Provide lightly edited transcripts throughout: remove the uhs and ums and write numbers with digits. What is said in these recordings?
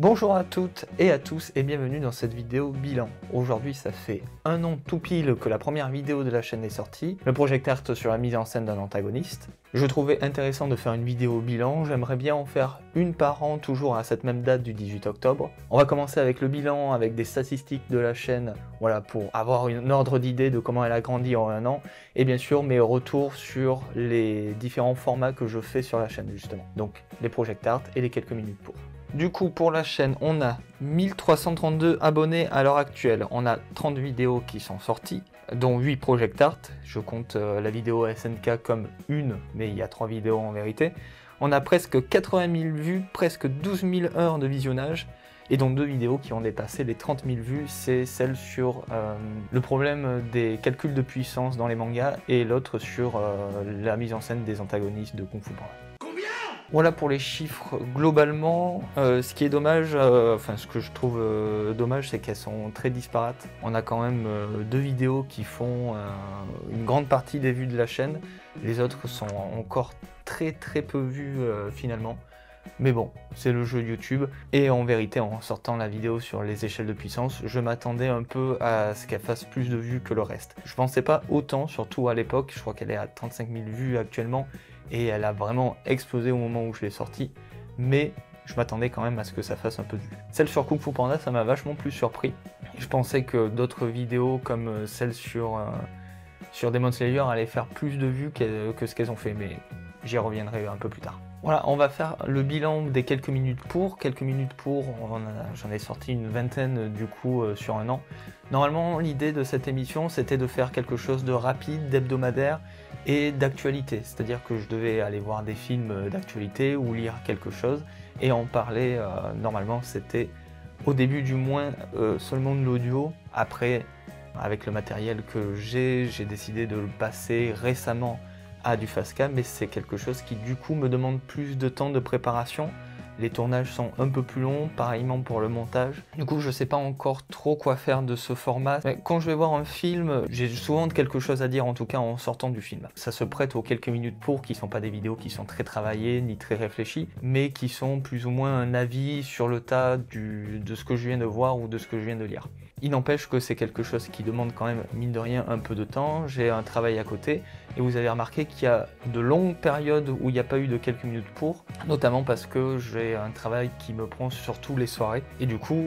Bonjour à toutes et à tous et bienvenue dans cette vidéo bilan. Aujourd'hui ça fait un an tout pile que la première vidéo de la chaîne est sortie, le project art sur la mise en scène d'un antagoniste. Je trouvais intéressant de faire une vidéo bilan, j'aimerais bien en faire une par an toujours à cette même date du 18 octobre. On va commencer avec le bilan, avec des statistiques de la chaîne, voilà, pour avoir un ordre d'idée de comment elle a grandi en un an, et bien sûr mes retours sur les différents formats que je fais sur la chaîne justement, donc les project art et les quelques minutes pour. Du coup, pour la chaîne, on a 1332 abonnés à l'heure actuelle. On a 30 vidéos qui sont sorties, dont 8 project art. Je compte la vidéo SNK comme une, mais il y a 3 vidéos en vérité. On a presque 80 000 vues, presque 12 000 heures de visionnage, et dont 2 vidéos qui ont dépassé les 30 000 vues. C'est celle sur le problème des calculs de puissance dans les mangas, et l'autre sur la mise en scène des antagonistes de Kung Fu Panda. Voilà pour les chiffres globalement. Ce qui est dommage, ce que je trouve dommage, c'est qu'elles sont très disparates. On a quand même 2 vidéos qui font une grande partie des vues de la chaîne. Les autres sont encore très peu vues finalement. Mais bon, c'est le jeu YouTube. Et en vérité, en sortant la vidéo sur les échelles de puissance, je m'attendais un peu à ce qu'elle fasse plus de vues que le reste. Je pensais pas autant, surtout à l'époque. Je crois qu'elle est à 35 000 vues actuellement. Et elle a vraiment explosé au moment où je l'ai sortie, mais je m'attendais quand même à ce que ça fasse un peu de vues. Celle sur Kung Fu Panda, ça m'a vachement plus surpris. Je pensais que d'autres vidéos comme celle sur Demon Slayer allaient faire plus de vues que ce qu'elles ont fait, mais j'y reviendrai un peu plus tard. Voilà, on va faire le bilan des quelques minutes pour. Quelques minutes pour, j'en ai sorti une vingtaine du coup sur un an. Normalement, l'idée de cette émission, c'était de faire quelque chose de rapide, d'hebdomadaire et d'actualité. C'est-à-dire que je devais aller voir des films d'actualité ou lire quelque chose et en parler. Normalement, c'était au début du moins seulement de l'audio. Après, avec le matériel que j'ai décidé de le passer récemment à du Fastcam, mais c'est quelque chose qui du coup me demande plus de temps de préparation. Les tournages sont un peu plus longs, pareillement pour le montage. Du coup, je sais pas encore trop quoi faire de ce format. Mais quand je vais voir un film, j'ai souvent quelque chose à dire, en tout cas en sortant du film. Ça se prête aux quelques minutes pour, qui sont pas des vidéos qui sont très travaillées, ni très réfléchies, mais qui sont plus ou moins un avis sur le tas de ce que je viens de voir ou de ce que je viens de lire. Il n'empêche que c'est quelque chose qui demande quand même, mine de rien, un peu de temps. J'ai un travail à côté et vous avez remarqué qu'il y a de longues périodes où il n'y a pas eu de quelques minutes pour, notamment parce que j'ai un travail qui me prend surtout les soirées et du coup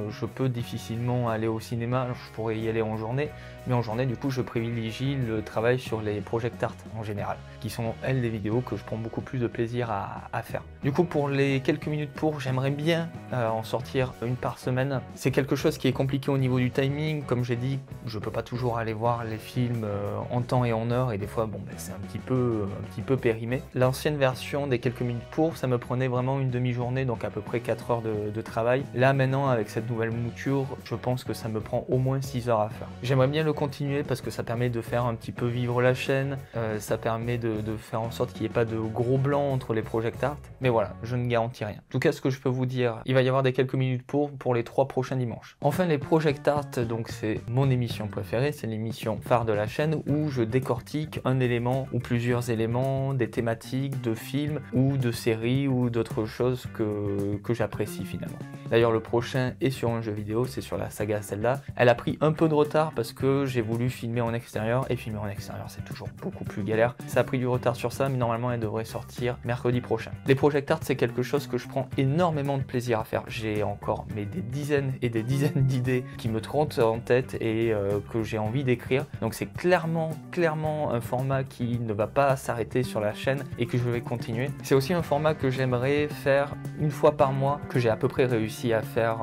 je peux difficilement aller au cinéma. Je pourrais y aller en journée, mais en journée du coup je privilégie le travail sur les project art en général, qui sont elles des vidéos que je prends beaucoup plus de plaisir à faire. Du coup pour les quelques minutes pour, j'aimerais bien en sortir une par semaine. C'est quelque chose qui est compliqué au niveau du timing, comme j'ai dit, je peux pas toujours aller voir les films en temps et en heure et des fois bon, c'est un petit peu périmé. L'ancienne version des quelques minutes pour, ça me prenait vraiment une demi-journée, donc à peu près 4 heures de travail. Là maintenant avec cette nouvelle mouture, je pense que ça me prend au moins 6 heures à faire. J'aimerais bien le continuer parce que ça permet de faire un petit peu vivre la chaîne, ça permet de faire en sorte qu'il n'y ait pas de gros blancs entre les project art, mais voilà, je ne garantis rien. En tout cas, ce que je peux vous dire, il va y avoir des quelques minutes pour les 3 prochains dimanches. Enfin, les project art, donc c'est mon émission préférée, c'est l'émission phare de la chaîne où je décortique un élément ou plusieurs éléments, des thématiques de films ou de séries ou d'autres choses que j'apprécie finalement. D'ailleurs, le prochain est sur un jeu vidéo, c'est sur la saga Zelda. Elle a pris un peu de retard parce que j'ai voulu filmer en extérieur et filmer en extérieur c'est toujours beaucoup plus galère. Ça a pris du retard sur ça, mais normalement elle devrait sortir mercredi prochain. Les project art, c'est quelque chose que je prends énormément de plaisir à faire. J'ai encore des dizaines et des dizaines d'idées qui me trottent en tête et que j'ai envie d'écrire. Donc c'est clairement un format qui ne va pas s'arrêter sur la chaîne et que je vais continuer. C'est aussi un format que j'aimerais faire une fois par mois, que j'ai à peu près réussi à faire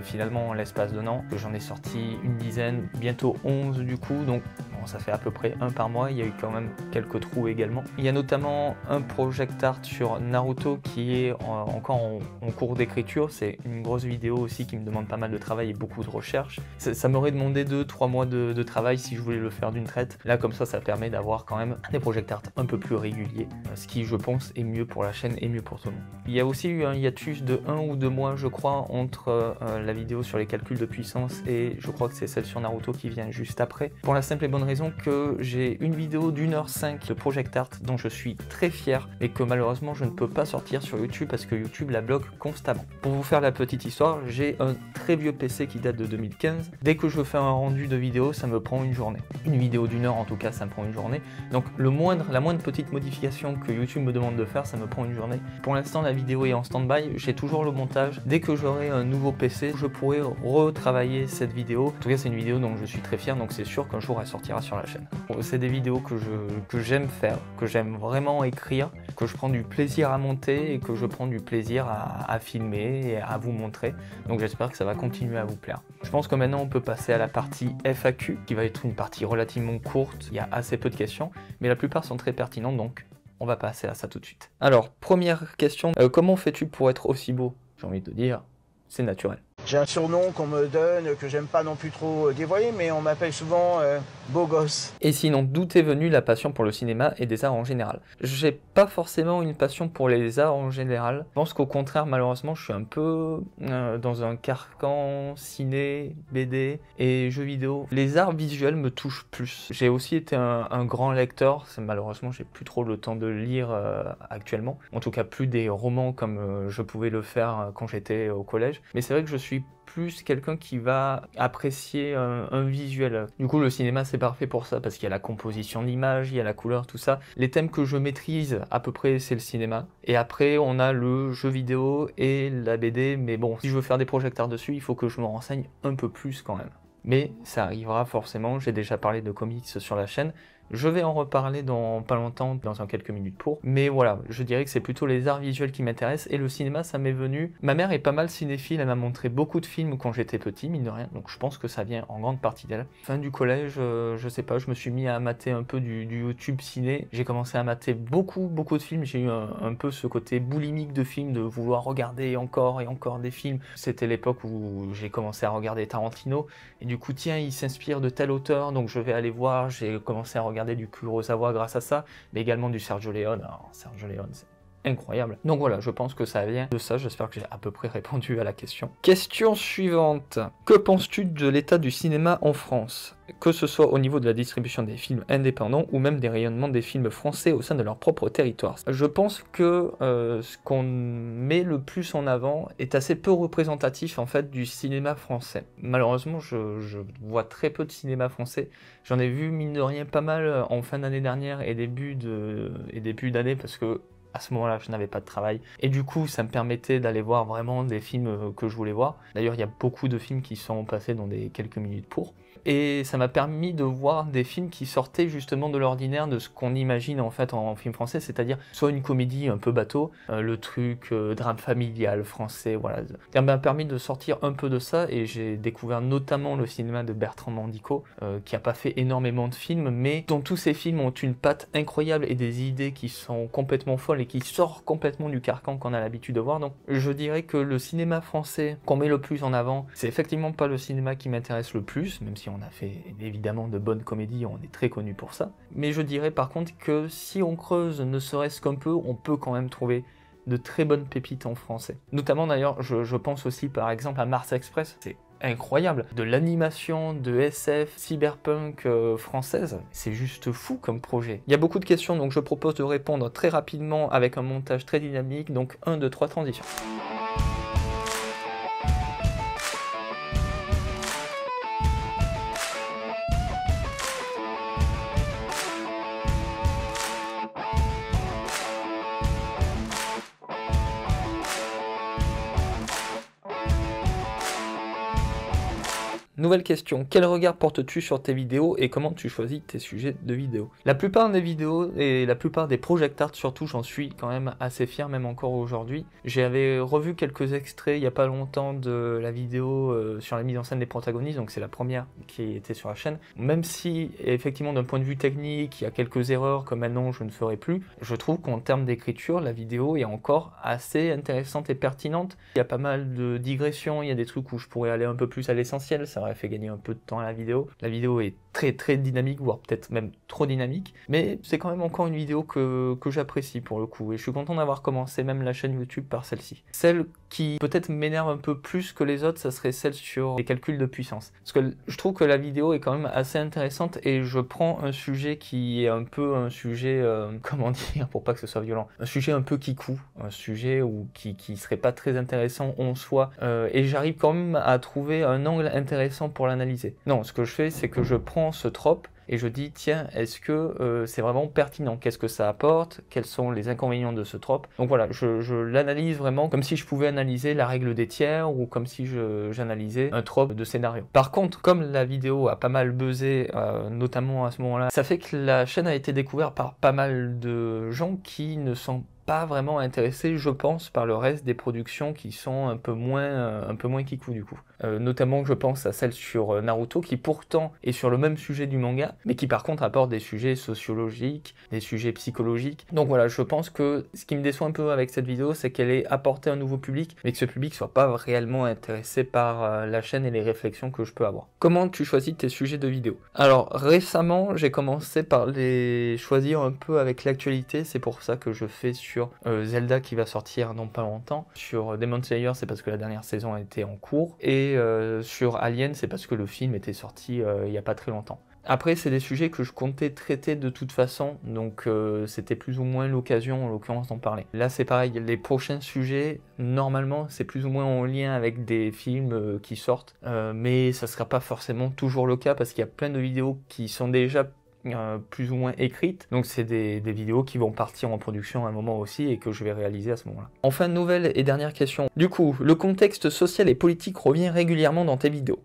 finalement en l'espace d'un an. J'en ai sorti une dizaine, bientôt 11 du coup, donc bon, ça fait à peu près un par mois. Il y a eu quand même quelques trous également. Il y a notamment un project art sur Naruto qui est encore en cours d'écriture. C'est une grosse vidéo aussi qui me demande pas mal de travail et beaucoup de recherche. Ça m'aurait demandé 2-3 mois de travail si je voulais le faire d'une traite. Là comme ça permet d'avoir quand même des project art un peu plus réguliers, ce qui je pense est mieux pour la chaîne et mieux pour tout le monde. Il y a aussi eu un hiatus de 1 ou 2 mois je crois entre la vidéo sur les calculs de puissance et je crois que c'est celle sur Naruto qui vient juste après. Pour la simple et bonne raison raison que j'ai une vidéo d'1h05 de Project Art dont je suis très fier et que malheureusement je ne peux pas sortir sur YouTube parce que YouTube la bloque constamment. Pour vous faire la petite histoire, j'ai un très vieux PC qui date de 2015. Dès que je fais un rendu de vidéo, ça me prend une journée. Une vidéo d'1 heure en tout cas, ça me prend une journée. Donc la moindre petite modification que YouTube me demande de faire, ça me prend une journée. Pour l'instant, la vidéo est en stand-by, j'ai toujours le montage. Dès que j'aurai un nouveau PC, je pourrai retravailler cette vidéo. En tout cas, c'est une vidéo dont je suis très fier, donc c'est sûr qu'un jour elle sortira sur la chaîne. C'est des vidéos que j'aime faire, que j'aime vraiment écrire, que je prends du plaisir à monter et que je prends du plaisir à filmer et à vous montrer. Donc j'espère que ça va continuer à vous plaire. Je pense que maintenant on peut passer à la partie FAQ, qui va être une partie relativement courte. Il y a assez peu de questions, mais la plupart sont très pertinentes, donc on va passer à ça tout de suite. Alors, première question, comment fais-tu pour être aussi beau? J'ai envie de te dire, c'est naturel. J'ai un surnom qu'on me donne, que j'aime pas non plus trop dévoiler, mais on m'appelle souvent beau gosse. Et sinon, d'où est venue la passion pour le cinéma et des arts en général? J'ai pas forcément une passion pour les arts en général. Je pense qu'au contraire, malheureusement, je suis un peu dans un carcan ciné, BD et jeux vidéo. Les arts visuels me touchent plus. J'ai aussi été un grand lecteur. Malheureusement, j'ai plus trop le temps de lire actuellement. En tout cas, plus des romans comme je pouvais le faire quand j'étais au collège. Mais c'est vrai que je suis plus quelqu'un qui va apprécier un visuel. Du coup, le cinéma, c'est parfait pour ça, parce qu'il y a la composition d'image, il y a la couleur, tout ça. Les thèmes que je maîtrise, à peu près, c'est le cinéma. Et après, on a le jeu vidéo et la BD, mais bon, si je veux faire des projecteurs dessus, il faut que je me renseigne un peu plus quand même. Mais ça arrivera forcément, j'ai déjà parlé de comics sur la chaîne. Je vais en reparler dans pas longtemps, dans quelques minutes pour. Mais voilà, je dirais que c'est plutôt les arts visuels qui m'intéressent et le cinéma, ça m'est venu. Ma mère est pas mal cinéphile, elle m'a montré beaucoup de films quand j'étais petit, mine de rien, donc je pense que ça vient en grande partie d'elle. Fin du collège, je sais pas, je me suis mis à mater un peu du YouTube ciné. J'ai commencé à mater beaucoup de films. J'ai eu un peu ce côté boulimique de films, de vouloir regarder encore et encore des films. C'était l'époque où j'ai commencé à regarder Tarantino et du coup, tiens, il s'inspire de tel auteur, donc je vais aller voir. J'ai commencé à regarder du Kurosawa grâce à ça, mais également du Sergio Leone. Alors, Sergio Leone, c'est incroyable. Donc voilà, je pense que ça vient de ça. J'espère que j'ai à peu près répondu à la question. Question suivante. Que penses-tu de l'état du cinéma en France? Que ce soit au niveau de la distribution des films indépendants ou même des rayonnements des films français au sein de leur propre territoire. Je pense que ce qu'on met le plus en avant est assez peu représentatif en fait du cinéma français. Malheureusement, je vois très peu de cinéma français. J'en ai vu mine de rien pas mal en fin d'année dernière et début d'année parce que à ce moment-là, je n'avais pas de travail. Et du coup, ça me permettait d'aller voir vraiment des films que je voulais voir. D'ailleurs, il y a beaucoup de films qui sont passés dans des quelques minutes pour. Et ça m'a permis de voir des films qui sortaient justement de l'ordinaire, de ce qu'on imagine en fait en film français, c'est-à-dire soit une comédie un peu bateau, le truc drame familial français, voilà. Ça m'a permis de sortir un peu de ça et j'ai découvert notamment le cinéma de Bertrand Mandico, qui a pas fait énormément de films, mais dont tous ces films ont une patte incroyable et des idées qui sont complètement folles et qui sortent complètement du carcan qu'on a l'habitude de voir. Donc je dirais que le cinéma français qu'on met le plus en avant, c'est effectivement pas le cinéma qui m'intéresse le plus, même si on a fait évidemment de bonnes comédies, on est très connu pour ça. Mais je dirais par contre que si on creuse ne serait-ce qu'un peu, on peut quand même trouver de très bonnes pépites en français. Notamment d'ailleurs, je pense aussi par exemple à Mars Express, c'est incroyable. De l'animation, de SF, cyberpunk française, c'est juste fou comme projet. Il y a beaucoup de questions, donc je propose de répondre très rapidement avec un montage très dynamique, donc 1, 2, 3 transitions. Nouvelle question, quel regard portes-tu sur tes vidéos et comment tu choisis tes sujets de vidéos? La plupart des vidéos et la plupart des project art surtout, j'en suis quand même assez fier, même encore aujourd'hui. J'avais revu quelques extraits il n'y a pas longtemps de la vidéo sur la mise en scène des protagonistes, donc c'est la première qui était sur la chaîne. Même si effectivement d'un point de vue technique, il y a quelques erreurs que maintenant je ne ferai plus, je trouve qu'en termes d'écriture, la vidéo est encore assez intéressante et pertinente. Il y a pas mal de digressions, il y a des trucs où je pourrais aller un peu plus à l'essentiel, ça aurait fait gagner un peu de temps à la vidéo. La vidéo est très dynamique, voire peut-être même trop dynamique, mais c'est quand même encore une vidéo que j'apprécie pour le coup, et je suis content d'avoir commencé même la chaîne YouTube par celle-ci. Celle qui peut-être m'énerve un peu plus que les autres, ça serait celle sur les calculs de puissance. Parce que je trouve que la vidéo est quand même assez intéressante et je prends un sujet qui est un peu un sujet, comment dire, pour pas que ce soit violent, un sujet un peu kikou, un sujet qui serait pas très intéressant en soi, et j'arrive quand même à trouver un angle intéressant pour l'analyser. Non, ce que je fais, c'est que je prends ce trope et je dis, tiens, est-ce que c'est vraiment pertinent? Qu'est-ce que ça apporte? Quels sont les inconvénients de ce trope? Donc voilà, je l'analyse vraiment comme si je pouvais analyser la règle des tiers ou comme si j'analysais un trope de scénario. Par contre, comme la vidéo a pas mal buzzé, notamment à ce moment-là, ça fait que la chaîne a été découverte par pas mal de gens qui ne sont pas vraiment intéressé, je pense, par le reste des productions qui sont un peu moins kikou du coup. Notamment, je pense à celle sur Naruto, qui pourtant est sur le même sujet du manga, mais qui par contre apporte des sujets sociologiques, des sujets psychologiques. Donc voilà, je pense que ce qui me déçoit un peu avec cette vidéo, c'est qu'elle ait apporté un nouveau public, mais que ce public soit pas réellement intéressé par la chaîne et les réflexions que je peux avoir. Comment tu choisis tes sujets de vidéo? Alors récemment, j'ai commencé par les choisir un peu avec l'actualité, c'est pour ça que je fais sur Zelda qui va sortir dans pas longtemps. Sur Demon Slayer, c'est parce que la dernière saison était en cours. Et sur Alien, c'est parce que le film était sorti il n'y a pas très longtemps. Après, c'est des sujets que je comptais traiter de toute façon, donc c'était plus ou moins l'occasion, en l'occurrence, d'en parler. Là, c'est pareil, les prochains sujets, normalement, c'est plus ou moins en lien avec des films qui sortent, mais ça ne sera pas forcément toujours le cas, parce qu'il y a plein de vidéos qui sont déjà plus ou moins écrites, donc c'est des vidéos qui vont partir en production à un moment aussi et que je vais réaliser à ce moment-là. Enfin, nouvelle et dernière question. Du coup, le contexte social et politique revient régulièrement dans tes vidéos.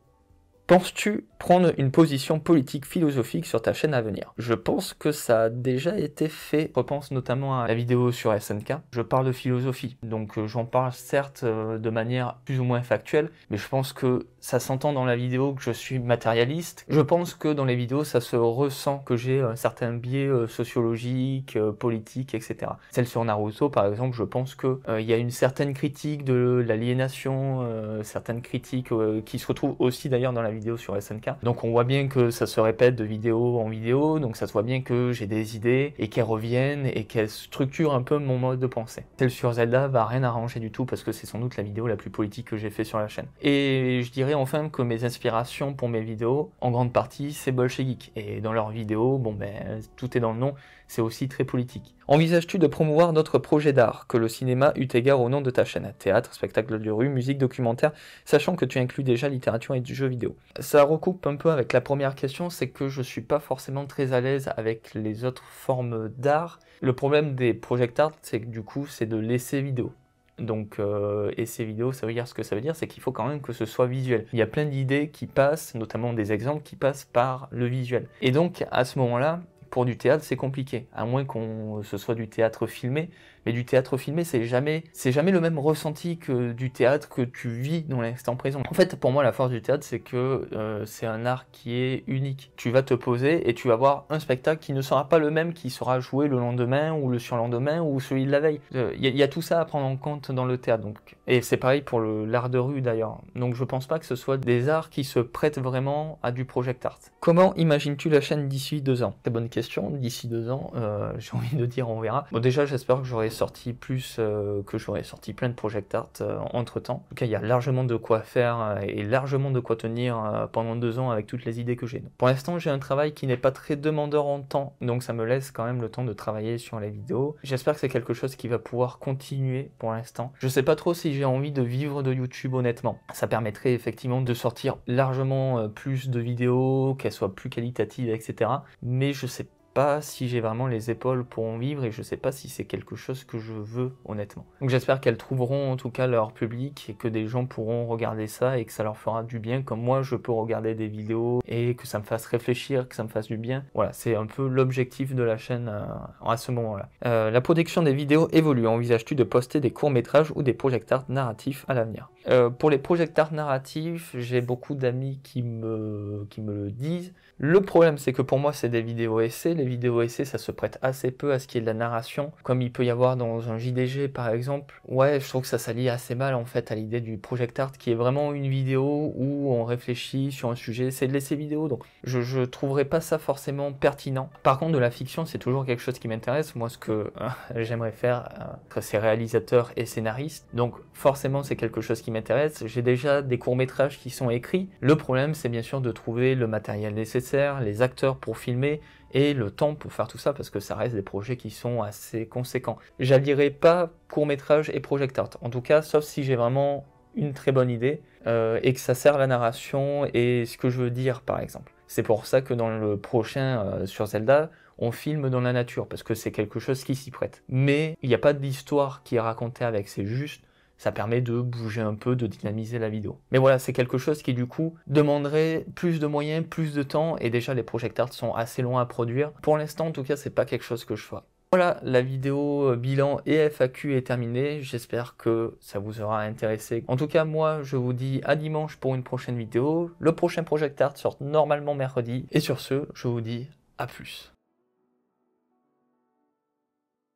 Penses-tu prendre une position politique philosophique sur ta chaîne à venir? Je pense que ça a déjà été fait. Je repense notamment à la vidéo sur SNK. Je parle de philosophie, donc j'en parle certes de manière plus ou moins factuelle, mais je pense que ça s'entend dans la vidéo que je suis matérialiste. Je pense que dans les vidéos, ça se ressent que j'ai un certain biais sociologique, politique, etc. Celle sur Naruto, par exemple, je pense que il y a une certaine critique de l'aliénation, certaines critiques qui se retrouvent aussi d'ailleurs dans la vidéo sur SNK. Donc on voit bien que ça se répète de vidéo en vidéo, donc ça se voit bien que j'ai des idées et qu'elles reviennent et qu'elles structurent un peu mon mode de pensée. Celle sur Zelda va rien arranger du tout parce que c'est sans doute la vidéo la plus politique que j'ai fait sur la chaîne. Et je dirais enfin que mes inspirations pour mes vidéos, en grande partie, c'est Bolchegeek. Et dans leurs vidéos, bon ben, tout est dans le nom, c'est aussi très politique. Envisages-tu de promouvoir d'autres projets d'art que le cinéma eu égard au nom de ta chaîne? Théâtre, spectacle de rue, musique, documentaire, sachant que tu inclus déjà littérature et du jeu vidéo. Ça recoupe un peu avec la première question, c'est que je suis pas forcément très à l'aise avec les autres formes d'art. Le problème des project art, c'est que du coup, c'est de l'essai vidéo. Donc, essai vidéo, ça veut dire ce que ça veut dire, c'est qu'il faut quand même que ce soit visuel. Il y a plein d'idées qui passent, notamment des exemples qui passent par le visuel. Et donc, à ce moment-là, pour du théâtre, c'est compliqué, à moins qu'on ce soit du théâtre filmé. Mais du théâtre filmé, c'est jamais le même ressenti que du théâtre que tu vis dans l'instant présent. En fait, pour moi, la force du théâtre, c'est que c'est un art qui est unique. Tu vas te poser et tu vas voir un spectacle qui ne sera pas le même qui sera joué le lendemain ou le surlendemain ou celui de la veille. Il y a tout ça à prendre en compte dans le théâtre. Donc. Et c'est pareil pour l'art de rue d'ailleurs. Donc je pense pas que ce soit des arts qui se prêtent vraiment à du project art. Comment imagines-tu la chaîne d'ici 2 ans? Très bonne question. D'ici 2 ans, j'ai envie de dire on verra. Bon, déjà, j'espère que j'aurai sorti plus, que j'aurai sorti plein de project art entre temps. En tout cas, il y a largement de quoi faire et largement de quoi tenir pendant 2 ans avec toutes les idées que j'ai. Pour l'instant, j'ai un travail qui n'est pas très demandeur en temps, donc ça me laisse quand même le temps de travailler sur les vidéos. J'espère que c'est quelque chose qui va pouvoir continuer pour l'instant. Je sais pas trop si j'ai envie de vivre de YouTube honnêtement. Ça permettrait effectivement de sortir largement plus de vidéos, qu'elles soient plus qualitatives, etc. Mais je sais pas si j'ai vraiment les épaules pour en vivre et je sais pas si c'est quelque chose que je veux honnêtement. Donc j'espère qu'elles trouveront en tout cas leur public et que des gens pourront regarder ça et que ça leur fera du bien comme moi je peux regarder des vidéos et que ça me fasse réfléchir, que ça me fasse du bien. Voilà, c'est un peu l'objectif de la chaîne à ce moment-là. La production des vidéos évolue. Envisages-tu de poster des courts-métrages ou des project art narratifs à l'avenir? Pour les project art narratifs, j'ai beaucoup d'amis qui me le disent. Le problème c'est que pour moi c'est des vidéos essais, les vidéos essais, ça se prête assez peu à ce qui est de la narration, comme il peut y avoir dans un JDG par exemple. Ouais, je trouve que ça s'allie assez mal en fait à l'idée du project art, qui est vraiment une vidéo où on réfléchit sur un sujet, c'est de l'essai vidéo, donc je trouverais pas ça forcément pertinent. Par contre, de la fiction, c'est toujours quelque chose qui m'intéresse. Moi, ce que j'aimerais faire, c'est réalisateur et scénariste, donc forcément c'est quelque chose qui m'intéresse. J'ai déjà des courts-métrages qui sont écrits. Le problème, c'est bien sûr de trouver le matériel nécessaire, les acteurs pour filmer et le temps pour faire tout ça, parce que ça reste des projets qui sont assez conséquents. J'allierai pas court-métrage et project art, en tout cas, sauf si j'ai vraiment une très bonne idée et que ça sert à la narration et ce que je veux dire, par exemple. C'est pour ça que dans le prochain sur Zelda, on filme dans la nature, parce que c'est quelque chose qui s'y prête. Mais il n'y a pas d'histoire qui est racontée avec, c'est juste, ça permet de bouger un peu, de dynamiser la vidéo. Mais voilà, c'est quelque chose qui du coup demanderait plus de moyens, plus de temps, et déjà les project art sont assez longs à produire. Pour l'instant, en tout cas, c'est pas quelque chose que je ferai. Voilà, la vidéo bilan et FAQ est terminée, j'espère que ça vous aura intéressé. En tout cas, moi, je vous dis à dimanche pour une prochaine vidéo. Le prochain project art sort normalement mercredi. Et sur ce, je vous dis à plus.